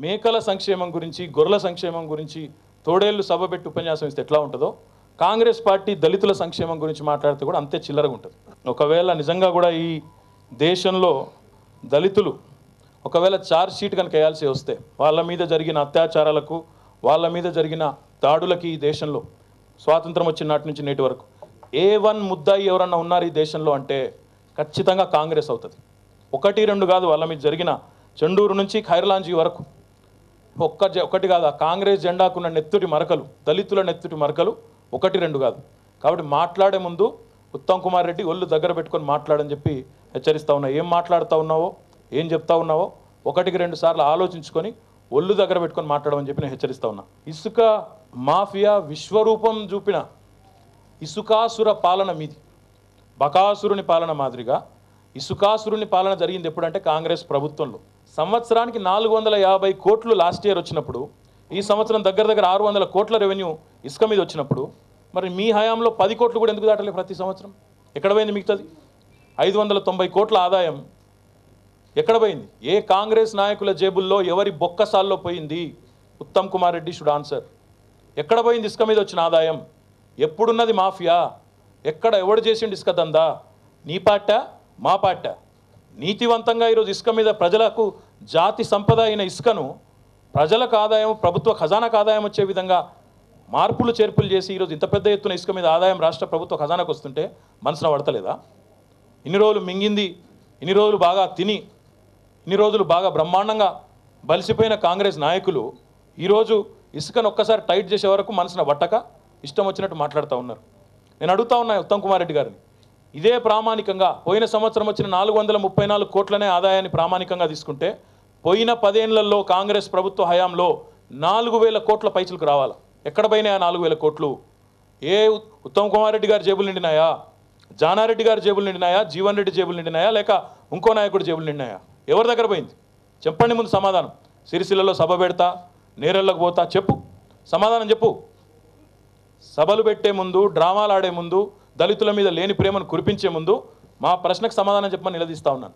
మేకల సంక్షేమం గురించి గొర్రెల సంక్షేమం గురించి తోడేళ్లు సభ పెట్టి ఉపన్యాసం ఇస్తే ఎట్లా ఉంటుందో కాంగ్రెస్ పార్టీ దళితుల సంక్షేమం గురించి మాట్లాడితే కూడా అంతే చిల్లరగా ఉంటుంది. ఒకవేళ నిజంగా కూడా ఈ దేశంలో దళితులు ఒకవేళ ఛార్జ్ షీట్ కనుక వేయాల్సి వస్తే వాళ్ళ మీద జరిగిన అత్యాచారాలకు వాళ్ళ మీద జరిగిన దాడులకి ఈ దేశంలో స్వాతంత్రం వచ్చిన నాటి నుంచి నేటి వరకు A1 ముద్దాయి ఎవరన్నా ఉన్నారు ఈ దేశంలో అంటే ఖచ్చితంగా కాంగ్రెస్ అవుతుంది. 1-2 కాదు, వాళ్ళ మీద జరిగిన చెండూరు నుంచి ఖైర్లాంజీ వరకు ఒకటి కాదు. ఆ కాంగ్రెస్ జెండాకున్న నెత్తుటి మరకలు, దళితుల నెత్తుటి మరకలు 1-2 కాదు. కాబట్టి మాట్లాడే ముందు ఉత్తమ్ కుమార్ రెడ్డి ఒళ్ళు దగ్గర పెట్టుకొని మాట్లాడని చెప్పి హెచ్చరిస్తూ ఉన్నా. ఏం మాట్లాడుతూ ఉన్నావో, ఏం చెప్తా ఉన్నావో 1-2 సార్లు ఆలోచించుకొని ఒళ్ళు దగ్గర పెట్టుకొని మాట్లాడమని చెప్పి నేను హెచ్చరిస్తూ ఉన్నా. ఇసుక మాఫియా విశ్వరూపం చూపిన ఇసుకాసుర పాలన మీది. బకాసురుని పాలన మాదిరిగా ఇసుకాసురుని పాలన జరిగింది ఎప్పుడంటే కాంగ్రెస్ ప్రభుత్వంలో. సంవత్సరానికి 450 కోట్లు లాస్ట్ ఇయర్ వచ్చినప్పుడు, ఈ సంవత్సరం దగ్గర 600 కోట్ల రెవెన్యూ ఇసుక మీద వచ్చినప్పుడు, మరి మీ హయాంలో 10 కోట్లు కూడా ఎందుకు దాటలేదు? ప్రతి సంవత్సరం ఎక్కడ పోయింది మిగతాది? 590 కోట్ల ఆదాయం ఎక్కడ పోయింది? ఏ కాంగ్రెస్ నాయకుల జేబుల్లో ఎవరి బొక్కసాల్లో పోయింది? Uttam Kumar Reddy should answer. ఎక్కడ పోయింది ఇసుక మీద వచ్చిన ఆదాయం? ఎప్పుడున్నది మాఫియా? ఎక్కడ ఎవడు చేసిండు ఇసుక దందా? నీ పాట మా పాట? నీతివంతంగా ఈరోజు ఇసుక మీద ప్రజలకు జాతి సంపద అయిన ఇసుకను ప్రజలకు ఆదాయం, ప్రభుత్వ ఖజానాకు ఆదాయం వచ్చే విధంగా మార్పులు చేర్పులు చేసి ఈరోజు ఇంత పెద్ద ఎత్తున ఇసుక మీద ఆదాయం రాష్ట్ర ప్రభుత్వ ఖజానాకు వస్తుంటే మనసున పడతలేదా? ఇన్ని రోజులు మింగింది, ఇన్ని రోజులు బాగా తిని, ఇన్ని రోజులు బాగా బ్రహ్మాండంగా బలిసిపోయిన కాంగ్రెస్ నాయకులు ఈరోజు ఇసుకను ఒక్కసారి టైట్ చేసే వరకు మనసున పట్టక ఇష్టం వచ్చినట్టు మాట్లాడుతూ ఉన్నారు. నేను అడుగుతా ఉన్నా ఉత్తమ్ కుమార్ రెడ్డి గారిని, ఇదే ప్రామాణికంగా పోయిన సంవత్సరం వచ్చిన 434 కోట్లనే ఆదాయాన్ని ప్రామాణికంగా తీసుకుంటే పోయిన 10 ఏళ్లలో కాంగ్రెస్ ప్రభుత్వ హయాంలో 4000 కోట్ల పైసలకు రావాలి. ఎక్కడ పోయినాయా 4000 కోట్లు? ఏ ఉత్తమ్ కుమార్ రెడ్డి గారి జేబులు నిండినాయా? జానారెడ్డి గారి జేబులు నిండినాయా? జీవన్ రెడ్డి జేబులు నిండినాయా? లేక ఇంకో నాయకుడి జేబులు నిండినాయా? ఎవరి దగ్గర పోయింది? చెప్పండి ముందు సమాధానం. సిరిసిల్లలో సభ పెడతా, నేరెళ్ళకు పోతా, చెప్పు సమాధానం చెప్పు. సభలు పెట్టే ముందు, డ్రామాలు ఆడే ముందు, దళితుల మీద లేని ప్రేమను కురిపించే ముందు మా ప్రశ్నకు సమాధానం చెప్పమని నిలదీస్తా ఉన్నాను.